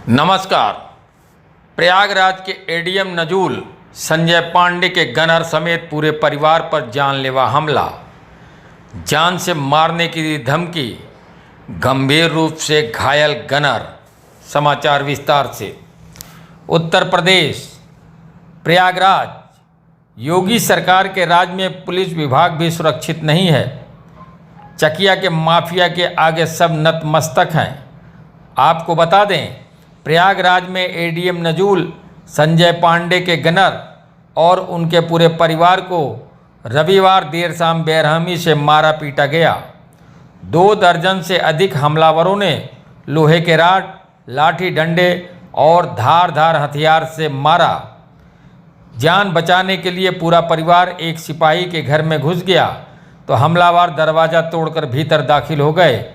नमस्कार। प्रयागराज के एडीएम नजूल संजय पांडे के गनर समेत पूरे परिवार पर जानलेवा हमला, जान से मारने की दी धमकी, गंभीर रूप से घायल गनर। समाचार विस्तार से। उत्तर प्रदेश प्रयागराज, योगी सरकार के राज में पुलिस विभाग भी सुरक्षित नहीं है। चकिया के माफिया के आगे सब नतमस्तक हैं। आपको बता दें, प्रयागराज में एडीएम नजूल संजय पांडे के गनर और उनके पूरे परिवार को रविवार देर शाम बेरहमी से मारा पीटा गया। 2 दर्जन से अधिक हमलावरों ने लोहे के राड, लाठी डंडे और धारदार हथियार से मारा। जान बचाने के लिए पूरा परिवार एक सिपाही के घर में घुस गया तो हमलावर दरवाज़ा तोड़कर भीतर दाखिल हो गए।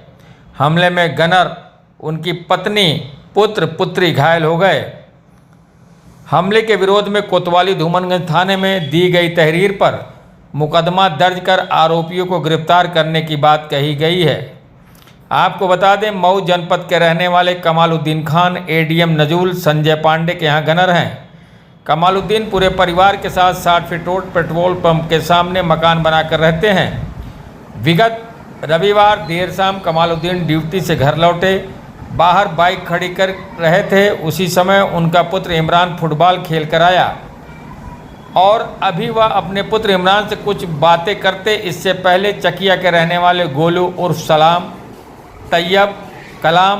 हमले में गनर, उनकी पत्नी, पुत्र पुत्री घायल हो गए। हमले के विरोध में कोतवाली धूमनगंज थाने में दी गई तहरीर पर मुकदमा दर्ज कर आरोपियों को गिरफ्तार करने की बात कही गई है। आपको बता दें, मऊ जनपद के रहने वाले कमालुद्दीन खान एडीएम नजूल संजय पांडे के यहाँ गनर हैं। कमालुद्दीन पूरे परिवार के साथ 60 फीट रोड पेट्रोल पंप के सामने मकान बनाकर रहते हैं। विगत रविवार देर शाम कमालुद्दीन ड्यूटी से घर लौटे, बाहर बाइक खड़ी कर रहे थे। उसी समय उनका पुत्र इमरान फुटबॉल खेल कर आया और अभी वह अपने पुत्र इमरान से कुछ बातें करते इससे पहले चकिया के रहने वाले गोलू उर्फ सलाम, तैयब, कलाम,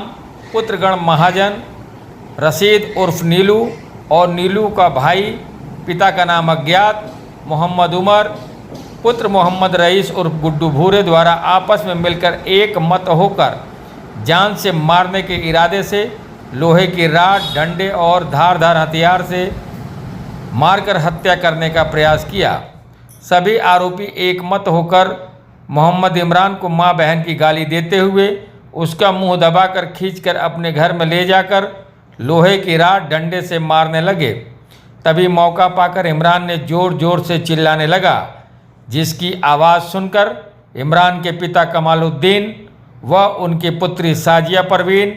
पुत्रगण महाजन, रशीद उर्फ नीलू और नीलू का भाई, पिता का नाम अज्ञात, मोहम्मद उमर, पुत्र मोहम्मद रईस उर्फ गुड्डू भूरे द्वारा आपस में मिलकर एक मत होकर जान से मारने के इरादे से लोहे की राड, डंडे और धारदार हथियार से मारकर हत्या करने का प्रयास किया। सभी आरोपी एक मत होकर मोहम्मद इमरान को मां बहन की गाली देते हुए उसका मुंह दबाकर खींचकर अपने घर में ले जाकर लोहे की राड, डंडे से मारने लगे। तभी मौका पाकर इमरान ने ज़ोर ज़ोर से चिल्लाने लगा, जिसकी आवाज़ सुनकर इमरान के पिता कमालुद्दीन व उनकी पुत्री साजिया परवीन,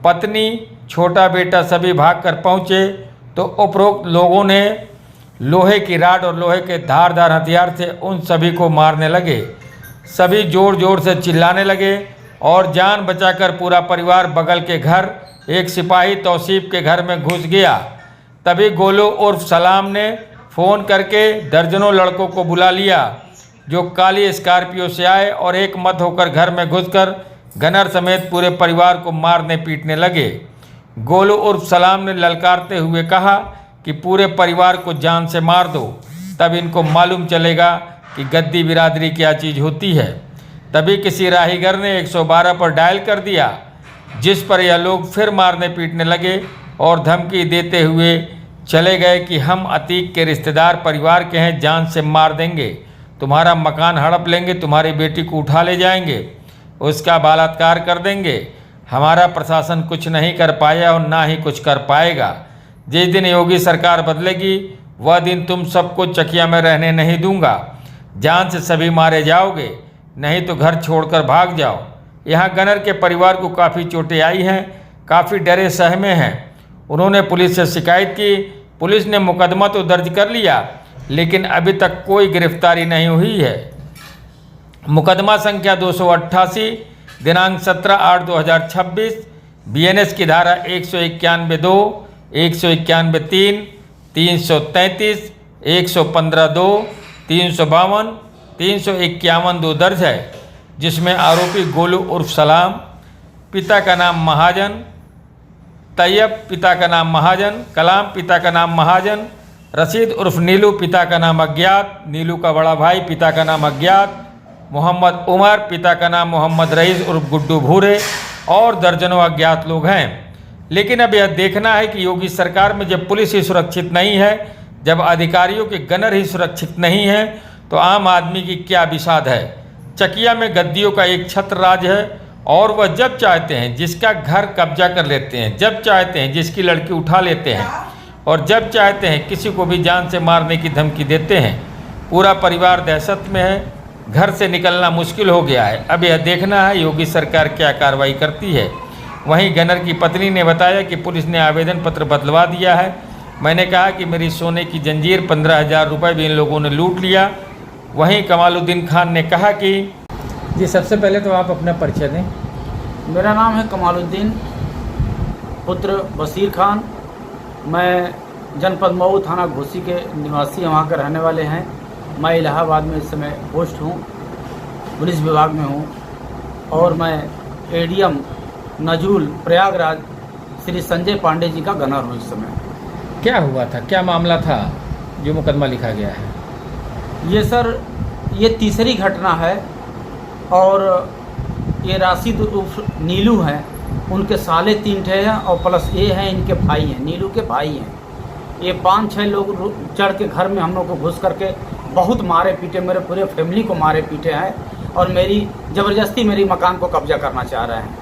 पत्नी, छोटा बेटा सभी भागकर पहुँचे तो उपरोक्त लोगों ने लोहे की राड और लोहे के धारदार हथियार से उन सभी को मारने लगे। सभी ज़ोर ज़ोर से चिल्लाने लगे और जान बचाकर पूरा परिवार बगल के घर एक सिपाही तौसीफ के घर में घुस गया। तभी गोलू उर्फ सलाम ने फ़ोन करके दर्जनों लड़कों को बुला लिया, जो काली स्कॉर्पियो से आए और एक मत होकर घर में घुसकर गनर समेत पूरे परिवार को मारने पीटने लगे। गोलू उर्फ सलाम ने ललकारते हुए कहा कि पूरे परिवार को जान से मार दो, तब इनको मालूम चलेगा कि गद्दी बिरादरी क्या चीज़ होती है। तभी किसी राहीगर ने 112 पर डायल कर दिया, जिस पर यह लोग फिर मारने पीटने लगे और धमकी देते हुए चले गए कि हम अतीक के रिश्तेदार परिवार के हैं, जान से मार देंगे, तुम्हारा मकान हड़प लेंगे, तुम्हारी बेटी को उठा ले जाएंगे, उसका बलात्कार कर देंगे। हमारा प्रशासन कुछ नहीं कर पाया और ना ही कुछ कर पाएगा। जिस दिन योगी सरकार बदलेगी वह दिन तुम सबको चकिया में रहने नहीं दूंगा। जान से सभी मारे जाओगे, नहीं तो घर छोड़कर भाग जाओ। यहाँ गनर के परिवार को काफ़ी चोटें आई हैं, काफ़ी डरे सहमे हैं। उन्होंने पुलिस से शिकायत की। पुलिस ने मुकदमा तो दर्ज कर लिया, लेकिन अभी तक कोई गिरफ्तारी नहीं हुई है। मुकदमा संख्या 288 दिनांक 17/8/2026 बीएनएस की धारा 191(2), 191(3), 333, 115(2), 352, 351(2) दर्ज है, जिसमें आरोपी गोलू उर्फ सलाम, पिता का नाम महाजन, तैयब पिता का नाम महाजन, कलाम पिता का नाम महाजन, रशीद उर्फ नीलू पिता का नाम अज्ञात, नीलू का बड़ा भाई पिता का नाम अज्ञात, मोहम्मद उमर पिता का नाम मोहम्मद रईस उर्फ गुड्डू भूरे और दर्जनों अज्ञात लोग हैं। लेकिन अब यह देखना है कि योगी सरकार में जब पुलिस ही सुरक्षित नहीं है, जब अधिकारियों के गनर ही सुरक्षित नहीं है, तो आम आदमी की क्या बिसात है। चकिया में गद्दियों का एक छत्र राज है और वह जब चाहते हैं जिसका घर कब्जा कर लेते हैं, जब चाहते हैं जिसकी लड़की उठा लेते हैं और जब चाहते हैं किसी को भी जान से मारने की धमकी देते हैं। पूरा परिवार दहशत में है, घर से निकलना मुश्किल हो गया है। अब यह देखना है योगी सरकार क्या कार्रवाई करती है। वहीं गनर की पत्नी ने बताया कि पुलिस ने आवेदन पत्र बदलवा दिया है। मैंने कहा कि मेरी सोने की जंजीर 15,000 रुपये भी इन लोगों ने लूट लिया। वहीं कमालुद्दीन खान ने कहा कि जी, सबसे पहले तो आप अपना परिचय दें। मेरा नाम है कमालुद्दीन पुत्र बशीर खान। मैं जनपद मऊ थाना घोसी के निवासी वहाँ के रहने वाले हैं। मैं इलाहाबाद में इस समय पोस्ट हूँ, पुलिस विभाग में हूँ और मैं एडीएम नजूल प्रयागराज श्री संजय पांडे जी का गनर हूँ इस समय। क्या हुआ था, क्या मामला था जो मुकदमा लिखा गया है? ये सर, ये तीसरी घटना है और ये राशिद उर्फ नीलू हैं, उनके साले 3 ठे हैं और प्लस ये हैं इनके भाई हैं, नीलू के भाई हैं। ये 5-6 लोग चढ़ के घर में हम लोग को घुस करके बहुत मारे पीटे, मेरे पूरे फैमिली को मारे पीटे हैं और मेरी ज़बरदस्ती मेरी मकान को कब्जा करना चाह रहे हैं।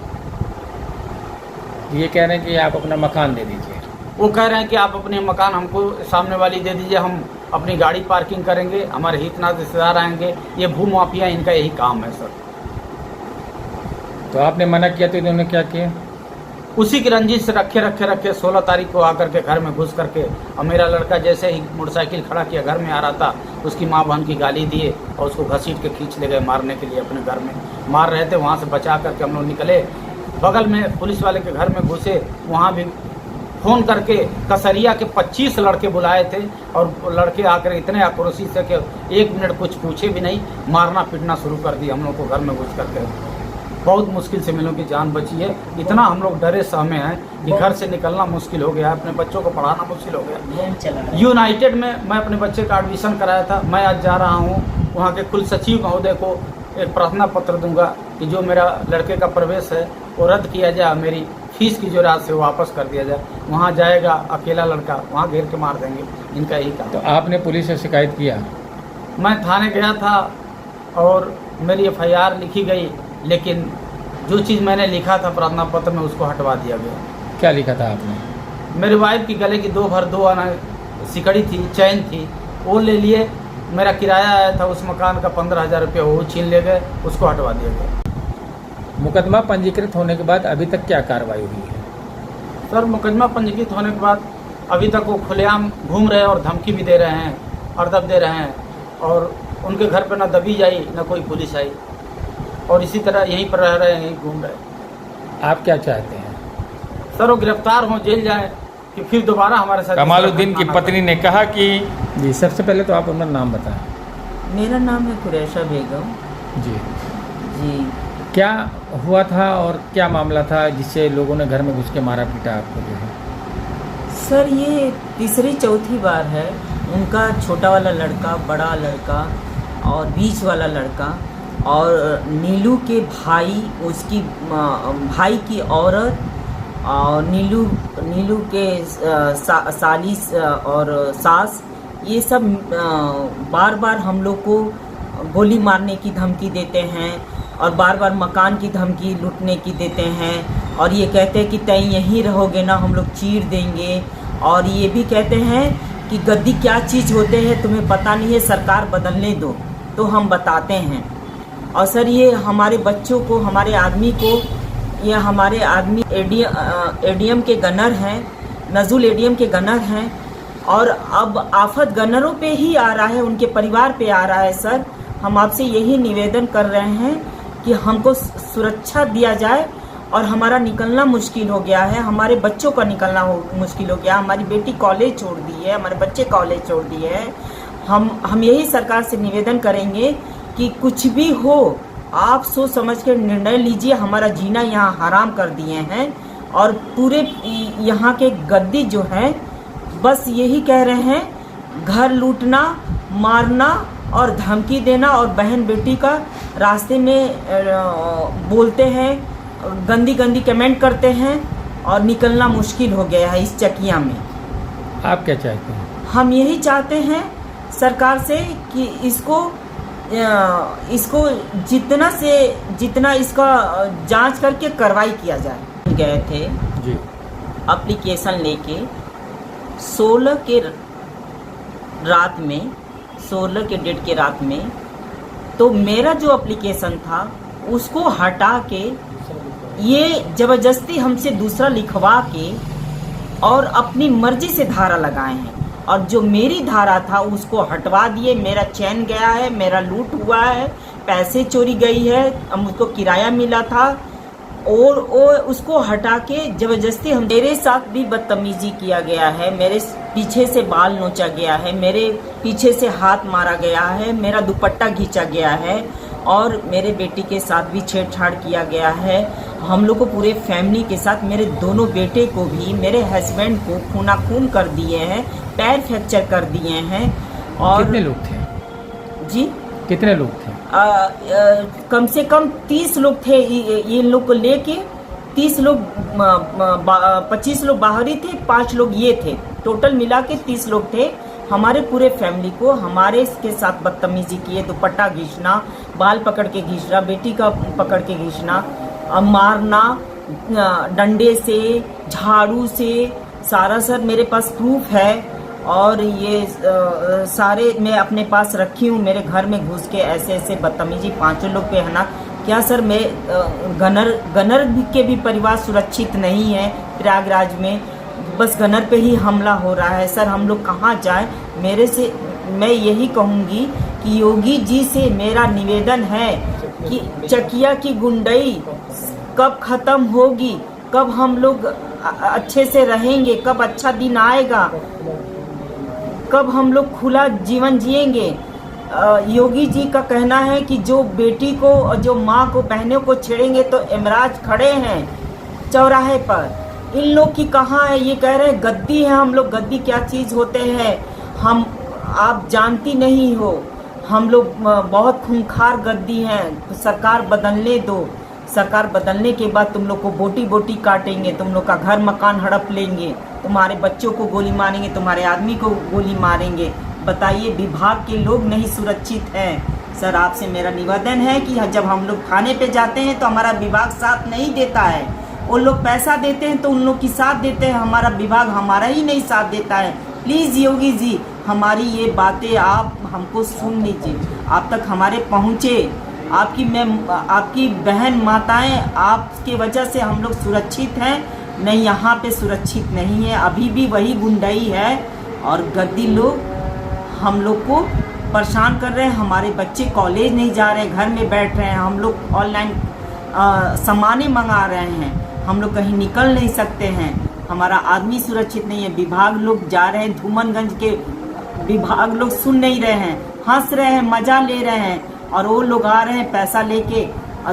ये कह रहे हैं कि आप अपना मकान दे दीजिए। वो कह रहे हैं कि आप अपने मकान हमको सामने वाली दे दीजिए, हम अपनी गाड़ी पार्किंग करेंगे, हमारे हितनाथ रिश्तेदार आएंगे। ये भू माफिया, इनका यही काम है सर। तो आपने मना किया तो इन्होंने क्या किया? उसी की रंजिश से रखे 16 तारीख को आकर के घर में घुस करके, और मेरा लड़का जैसे ही मोटरसाइकिल खड़ा किया घर में आ रहा था, उसकी माँ बहन की गाली दिए और उसको घसीट के खींच ले गए मारने के लिए। अपने घर में मार रहे थे, वहाँ से बचा करके हम लोग निकले, बगल में पुलिस वाले के घर में घुसे। वहाँ भी फ़ोन करके कसरिया के 25 लड़के बुलाए थे और लड़के आकर इतने आक्रोशित से कि 1 मिनट कुछ पूछे भी नहीं, मारना पीटना शुरू कर दिया हम लोग को घर में घुस करके। बहुत मुश्किल से मिलों की जान बची है। इतना हम लोग डरे सहमे हैं कि घर से निकलना मुश्किल हो गया है, अपने बच्चों को पढ़ाना मुश्किल हो गया। यूनाइटेड में मैं अपने बच्चे का एडमिशन कराया था। मैं आज जा रहा हूँ वहाँ के कुल सचिव महोदय को एक प्रार्थना पत्र दूंगा कि जो मेरा लड़के का प्रवेश है वो रद्द किया जाए, मेरी फीस की जो राशि है वापस कर दिया जाए। वहाँ जाएगा अकेला लड़का, वहाँ घेर के मार देंगे, इनका यही काम। तो आपने पुलिस से शिकायत किया? मैं थाने गया था और मेरी FIR लिखी गई, लेकिन जो चीज़ मैंने लिखा था प्रार्थना पत्र में उसको हटवा दिया गया। क्या लिखा था आपने? मेरी वाइफ की गले की 2 आना सिकड़ी थी, चैन थी, वो ले लिए। मेरा किराया आया था उस मकान का 15,000 रुपये, वो छीन ले गए, उसको हटवा दिया गया। मुकदमा पंजीकृत होने के बाद अभी तक क्या कार्रवाई हुई है? सर, मुकदमा पंजीकृत होने के बाद अभी तक वो खुलेआम घूम रहे हैं और धमकी भी दे रहे हैं, अर्दब दे रहे हैं, और उनके घर पर ना दबी आई ना कोई पुलिस आई, और इसी तरह यहीं पर रह रहे हैं, यहीं घूम रहे हैं। आप क्या चाहते हैं? सर, वो गिरफ्तार हों, जेल जाए कि फिर दोबारा हमारे साथ। कमालुद्दीन की पत्नी ने कहा कि जी, सबसे पहले तो आप अपना नाम बताएं। मेरा नाम है कुरैशा बेगम। जी जी, क्या हुआ था और क्या मामला था जिससे लोगों ने घर में घुस के मारा पीटा आपको जो है? सर, ये तीसरी चौथी बार है। उनका छोटा वाला लड़का, बड़ा लड़का और बीच वाला लड़का और नीलू के भाई, उसकी भाई की औरत और नीलू के साली और सास, ये सब बार बार हम लोग को गोली मारने की धमकी देते हैं और बार बार मकान की धमकी लूटने की देते हैं, और ये कहते हैं कि तय यहीं रहोगे ना हम लोग चीर देंगे, और ये भी कहते हैं कि गद्दी क्या चीज़ होते हैं तुम्हें पता नहीं है, सरकार बदलने दो तो हम बताते हैं। और सर, ये हमारे बच्चों को, हमारे आदमी को, ये हमारे आदमी एडीएम के गनर हैं, नजूल एडीएम के गनर हैं, और अब आफत गनरों पे ही आ रहा है, उनके परिवार पे आ रहा है। सर, हम आपसे यही निवेदन कर रहे हैं कि हमको सुरक्षा दिया जाए, और हमारा निकलना मुश्किल हो गया है, हमारे बच्चों का निकलना मुश्किल हो गया। हमारी बेटी कॉलेज छोड़ दी है, हमारे बच्चे कॉलेज छोड़ दिए हैं। हम यही सरकार से निवेदन करेंगे कि कुछ भी हो आप सोच समझ कर निर्णय लीजिए। हमारा जीना यहाँ हराम कर दिए हैं, और पूरे यहाँ के गद्दी जो हैं बस यही कह रहे हैं, घर लूटना, मारना और धमकी देना, और बहन बेटी का रास्ते में बोलते हैं, गंदी गंदी कमेंट करते हैं, और निकलना मुश्किल हो गया है इस चकिया में। आप क्या चाहते हैं? हम यही चाहते हैं सरकार से कि इसको जितना इसका जांच करके कार्रवाई किया जाए। गए थे जी एप्लीकेशन लेके 16 के रात में, 16 के डेट के रात में, तो मेरा जो एप्लीकेशन था उसको हटा के ये जबरदस्ती हमसे दूसरा लिखवा के और अपनी मर्जी से धारा लगाए हैं, और जो मेरी धारा था उसको हटवा दिए। मेरा चैन गया है, मेरा लूट हुआ है, पैसे चोरी गई है, मुझको किराया मिला था, और उसको हटा के जबरदस्ती हम मेरे साथ भी बदतमीजी किया गया है। मेरे पीछे से बाल नोचा गया है, मेरे पीछे से हाथ मारा गया है, मेरा दुपट्टा खींचा गया है, और मेरे बेटी के साथ भी छेड़छाड़ किया गया है। हम लोग को पूरे फैमिली के साथ, मेरे दोनों बेटे को भी, मेरे हस्बैंड को खूना खून कर दिए हैं, पैर फ्रैक्चर कर दिए हैं। और कितने लोग थे जी कितने लोग थे? कम से कम 30 लोग थे। ये लोग को लेके 30 लोग, 25 लोग बाहरी थे, 5 लोग ये थे, टोटल मिला के 30 लोग थे। हमारे पूरे फैमिली को हमारे के साथ बदतमीजी किए, दुपट्टा घींचना, बाल पकड़ के घींचना, बेटी का पकड़ के घींचना, मारना डंडे से, झाड़ू से, सारा सर मेरे पास प्रूफ है। और ये सारे मैं अपने पास रखी हूँ। मेरे घर में घुस के ऐसे ऐसे बदतमीजी 5 लोग पे है ना। क्या सर, मैं गनर के भी परिवार सुरक्षित नहीं है प्रयागराज में, बस गनर पे ही हमला हो रहा है। सर हम लोग कहाँ जाएं? मेरे से मैं यही कहूँगी कि योगी जी से मेरा निवेदन है कि चकिया की गुंडई कब ख़त्म होगी, कब हम लोग अच्छे से रहेंगे, कब अच्छा दिन आएगा, कब हम लोग खुला जीवन जिएंगे। योगी जी का कहना है कि जो बेटी को और जो माँ को, बहनों को छेड़ेंगे तो यमराज खड़े हैं चौराहे पर। इन लोग की कहाँ है? ये कह रहे हैं गद्दी है हम लोग। गद्दी क्या चीज़ होते हैं हम आप जानती नहीं हो। हम लोग बहुत खूंखार गद्दी हैं। सरकार बदलने दो, सरकार बदलने के बाद तुम लोग को बोटी बोटी काटेंगे, तुम लोग का घर मकान हड़प लेंगे, तुम्हारे बच्चों को गोली मारेंगे, तुम्हारे आदमी को गोली मारेंगे। बताइए, विभाग के लोग नहीं सुरक्षित हैं। सर आपसे मेरा निवेदन है कि जब हम लोग थाने पे जाते हैं तो हमारा विभाग साथ नहीं देता है। वो लोग पैसा देते हैं तो उन लोग की साथ देते हैं, हमारा विभाग हमारा ही नहीं साथ देता है। प्लीज़ योगी जी, हमारी ये बातें आप हमको सुन लीजिए, आप तक हमारे पहुँचे। आपकी बहन माताएं, आपके वजह से हम लोग सुरक्षित हैं, नहीं यहाँ पे सुरक्षित नहीं है। अभी भी वही गुंडाई है और गद्दी लोग हम लोग को परेशान कर रहे हैं। हमारे बच्चे कॉलेज नहीं जा रहे, घर में बैठ रहे हैं। हम लोग ऑनलाइन सामानें मंगा रहे हैं, हम लोग कहीं निकल नहीं सकते हैं। हमारा आदमी सुरक्षित नहीं है। विभाग लोग जा रहे हैं, धूमनगंज के विभाग लोग सुन नहीं रहे हैं, हंस रहे हैं, मजा ले रहे हैं, और वो लोग आ रहे हैं पैसा लेके,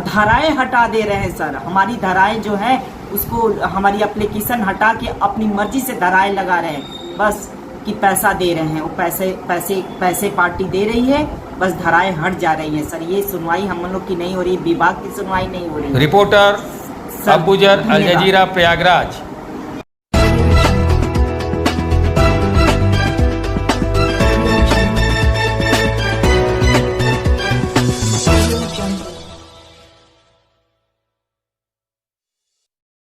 धाराएं हटा दे रहे हैं। सर हमारी धाराएं जो है उसको, हमारी एप्लीकेशन हटा के अपनी मर्जी से धाराएं लगा रहे हैं, बस कि पैसा दे रहे हैं। वो पैसे पार्टी दे रही है, बस धाराएं हट जा रही है। सर ये सुनवाई हम लोग की नहीं हो रही, विभाग की सुनवाई नहीं हो रही। रिपोर्टर अबूजर, अल जजीरा, प्रयागराज।